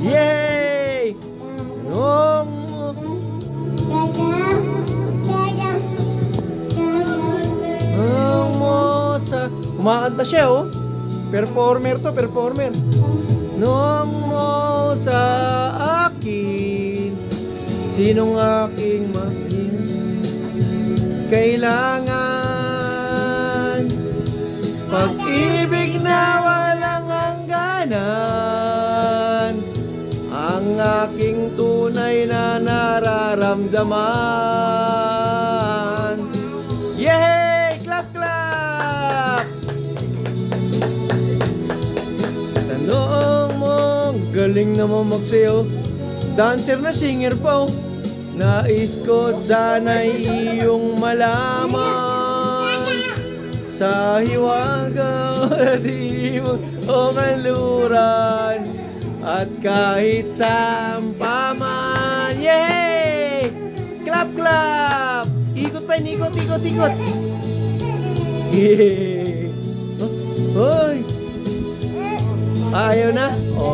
Yay! Nung mo sa... Kumakanta siya, oh. Performer to, performer. Nung mo sa akin, sinong aking maging kailangan? Pag-ibig na walang hangganan, ang aking tunay na nararamdaman. Yay! Clap, clap! Tanong mo, galing naman magsayaw. Dancer na, singer pa, oh. Nais ko sana'y iyong malaman, sa hiwaga di mo o kanluran, at kahit saan pa man. Yay! Clap, clap! Ikot pa, ikot, ikot, ikot. Yay! Oh, hoy! Ayaw na? Oh.